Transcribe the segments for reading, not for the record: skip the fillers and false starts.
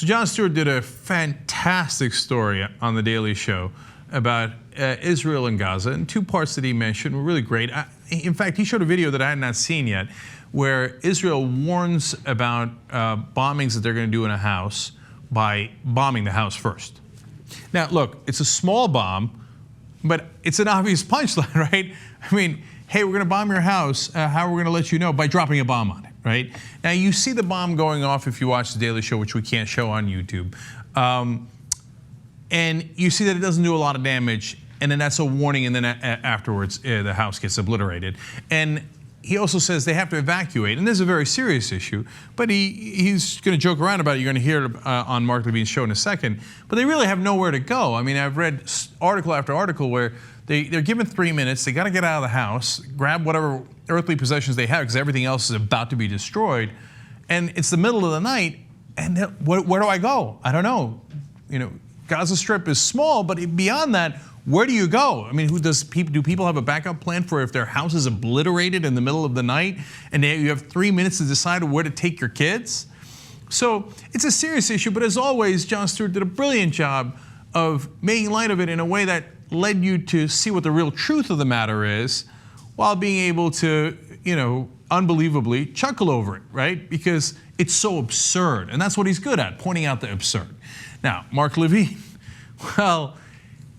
So Jon Stewart did a fantastic story on The Daily Show about Israel and Gaza, and two parts that he mentioned were really great. In fact, he showed a video that I had not seen yet where Israel warns about bombings that they're going to do in a house by bombing the house first. Now, look, it's a small bomb, but it's an obvious punchline, right? I mean, hey, we're going to bomb your house. How are we going to let you know? By dropping a bomb on it, right? Now, you see the bomb going off if you watch The Daily Show, which we can't show on YouTube. And you see that it doesn't do a lot of damage, and then that's a warning, and then afterwards, the house gets obliterated. And he also says they have to evacuate, and this is a very serious issue, but he's going to joke around about it. You're going to hear it on Mark Levin's show in a second, but they really have nowhere to go. I mean, I've read article after article where they're given 3 minutes, they got to get out of the house, grab whatever earthly possessions they have, because everything else is about to be destroyed, and it's the middle of the night, and where do I go? I don't know. You know, Gaza Strip is small, but beyond that, where do you go? I mean, do people have a backup plan for if their house is obliterated in the middle of the night and you have 3 minutes to decide where to take your kids? So it's a serious issue, but as always, Jon Stewart did a brilliant job of making light of it in a way that led you to see what the real truth of the matter is, while being able to, you know, unbelievably chuckle over it, right? Because it's so absurd, and that's what he's good at, pointing out the absurd. Now, Mark Levin, well,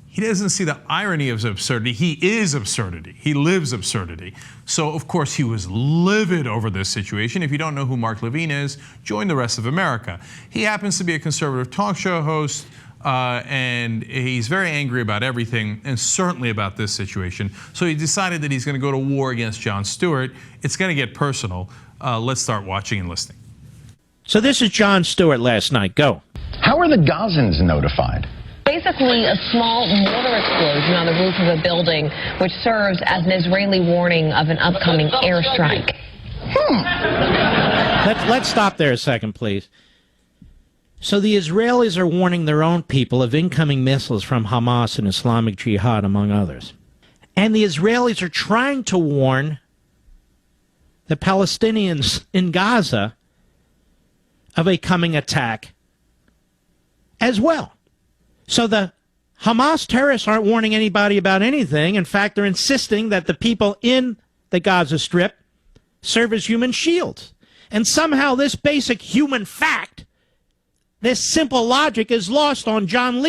he doesn't see the irony of absurdity. He is absurdity. He lives absurdity. So, of course, he was livid over this situation. If you don't know who Mark Levin is, join the rest of America. He happens to be a conservative talk show host, and he's very angry about everything, and certainly about this situation. So he decided that he's going to go to war against Jon Stewart. It's going to get personal. Let's start watching and listening. So this is Jon Stewart last night. Go. How are the Gazans notified? Basically, a small mortar explosion on the roof of a building, which serves as an Israeli warning of an upcoming airstrike. Let's stop there a second, please. So the Israelis are warning their own people of incoming missiles from Hamas and Islamic Jihad, among others. And the Israelis are trying to warn the Palestinians in Gaza of a coming attack as well. So the Hamas terrorists aren't warning anybody about anything. In fact, they're insisting that the people in the Gaza Strip serve as human shields. And somehow this basic human fact, this simple logic, is lost on Jon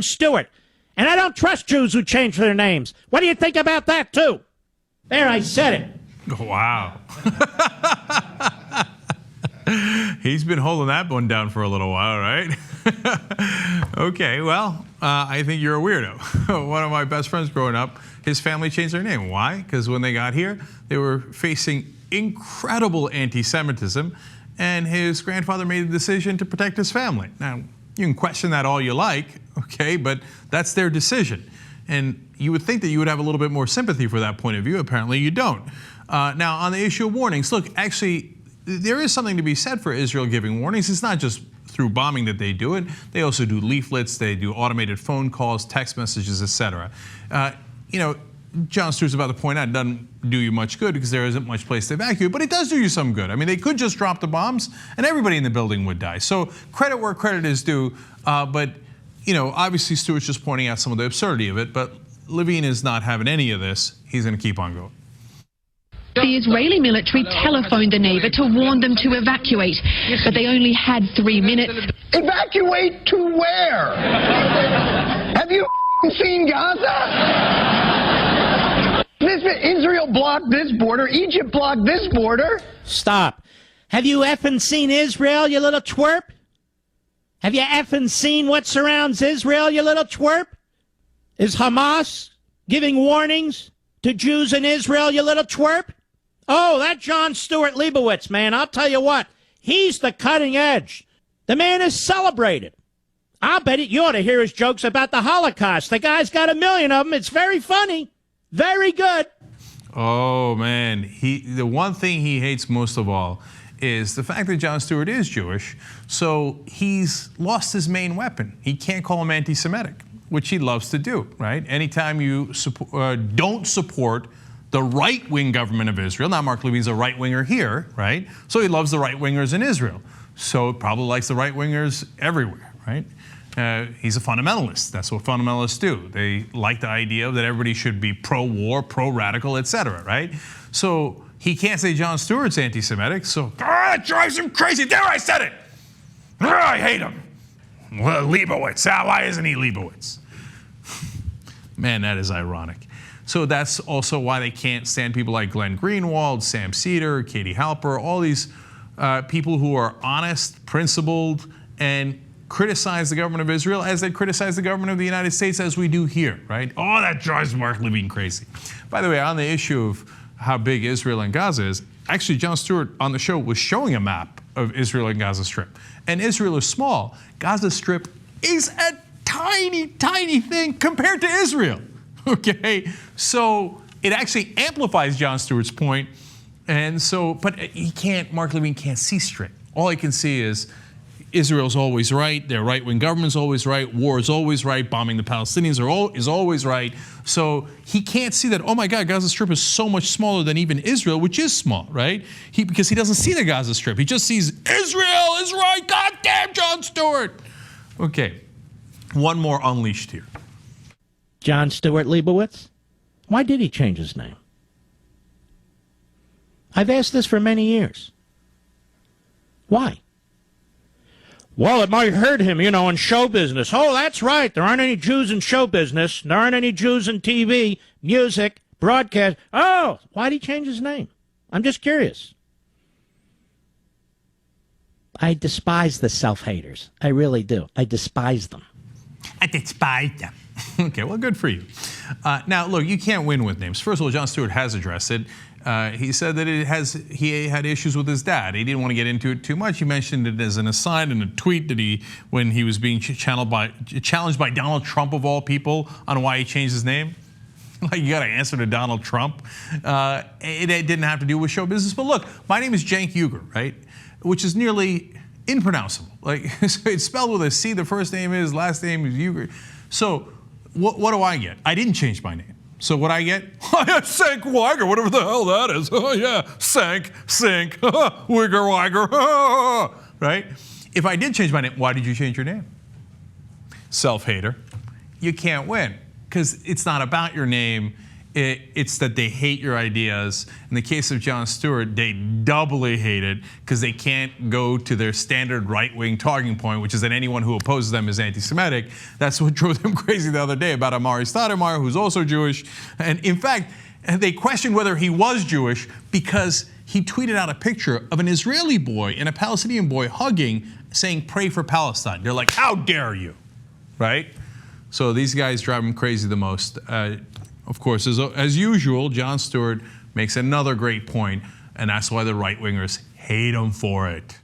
Stewart. And I don't trust Jews who change their names. What do you think about that, too? There, I said it. Wow. He's been holding that one down for a little while, right? Okay, well, I think you're a weirdo. One of my best friends growing up, his family changed their name. Why? Because when they got here, they were facing incredible anti-Semitism, and his grandfather made a decision to protect his family. Now, you can question that all you like, okay, but that's their decision. And you would think that you would have a little bit more sympathy for that point of view. Apparently you don't. Now, on the issue of warnings, look, actually, there is something to be said for Israel giving warnings. It's not just through bombing that they do it. They also do leaflets, they do automated phone calls, text messages, etc. You know, Jon Stewart's about to point out it doesn't do you much good because there isn't much place to evacuate, but it does do you some good. I mean, they could just drop the bombs and everybody in the building would die. So credit where credit is due, but you know, obviously Stewart's just pointing out some of the absurdity of it, but Levin is not having any of this. He's going to keep on going. The Israeli military telephoned the neighbor to warn them to evacuate, but they only had 3 minutes. Evacuate to where? Have you seen Gaza? Israel blocked this border. Egypt blocked this border. Stop. Have you effing seen Israel, you little twerp? Have you effing seen what surrounds Israel, you little twerp? Is Hamas giving warnings to Jews in Israel, you little twerp? Oh, that Jon Stewart Leibowitz, man, I'll tell you what, he's the cutting edge. The man is celebrated. I'll bet you ought to hear his jokes about the Holocaust. The guy's got 1 million of them. It's very funny. Very good. Oh, man. The one thing he hates most of all is the fact that Jon Stewart is Jewish, so he's lost his main weapon. He can't call him anti-Semitic, which he loves to do, right? Anytime you don't support the right-wing government of Israel. Now, Mark Levin's a right-winger here, right? So he loves the right-wingers in Israel. So probably likes the right-wingers everywhere, right? He's a fundamentalist. That's what fundamentalists do. They like the idea that everybody should be pro-war, pro-radical, etc., right? So he can't say Jon Stewart's anti-Semitic, so that drives him crazy. There, I said it. I hate him. Well, Leibowitz. Why isn't he Leibowitz? Man, that is ironic. So that's also why they can't stand people like Glenn Greenwald, Sam Cedar, Katie Halper, all these people who are honest, principled, and criticize the government of Israel as they criticize the government of the United States, as we do here, right? Oh, that drives Mark Levin crazy. By the way, on the issue of how big Israel and Gaza is, actually Jon Stewart on the show was showing a map of Israel and Gaza Strip. And Israel is small. Gaza Strip is a tiny, tiny thing compared to Israel, okay? So it actually amplifies Jon Stewart's point. And so, but he can't, Mark Levin can't see straight. All he can see is Israel's always right, their right-wing government's always right, war is always right, bombing the Palestinians is always right. So he can't see that, oh my God, Gaza Strip is so much smaller than even Israel, which is small, right? Because he doesn't see the Gaza Strip. He just sees Israel is right, goddamn Jon Stewart. Okay, one more unleashed here. Jon Stewart Leibowitz? Why did he change his name? I've asked this for many years. Why? Well, it might hurt him, in show business. Oh, that's right. There aren't any Jews in show business. There aren't any Jews in TV, music, broadcast. Oh, why'd he change his name? I'm just curious. I despise the self-haters. I really do. I despise them. I despise them. Okay, well, good for you. Now, look, you can't win with names. First of all, Jon Stewart has addressed it. He said that he had issues with his dad. He didn't want to get into it too much. He mentioned it as an aside in a tweet that when he was being challenged by Donald Trump of all people on why he changed his name. Like, you got to answer to Donald Trump. It didn't have to do with show business. But look, my name is Cenk Uygur, right? Which is nearly impronounceable. Like, it's spelled with a C. The first name is, last name is Uygur. So what do I get? I didn't change my name. So what I get? Cenk Uygur, whatever the hell that is. Oh yeah, Cenk, Uygur, right? If I did change my name, why did you change your name? Self-hater. You can't win, because it's not about your name. It's that they hate your ideas. In the case of Jon Stewart, they doubly hate it because they can't go to their standard right-wing talking point, which is that anyone who opposes them is anti-Semitic. That's what drove them crazy the other day about Amari Stoudemire, who's also Jewish. And in fact, they questioned whether he was Jewish because he tweeted out a picture of an Israeli boy and a Palestinian boy hugging, saying, "Pray for Palestine." They're like, how dare you, right? So these guys drive them crazy the most. Of course, as usual, Jon Stewart makes another great point, and that's why the right-wingers hate him for it.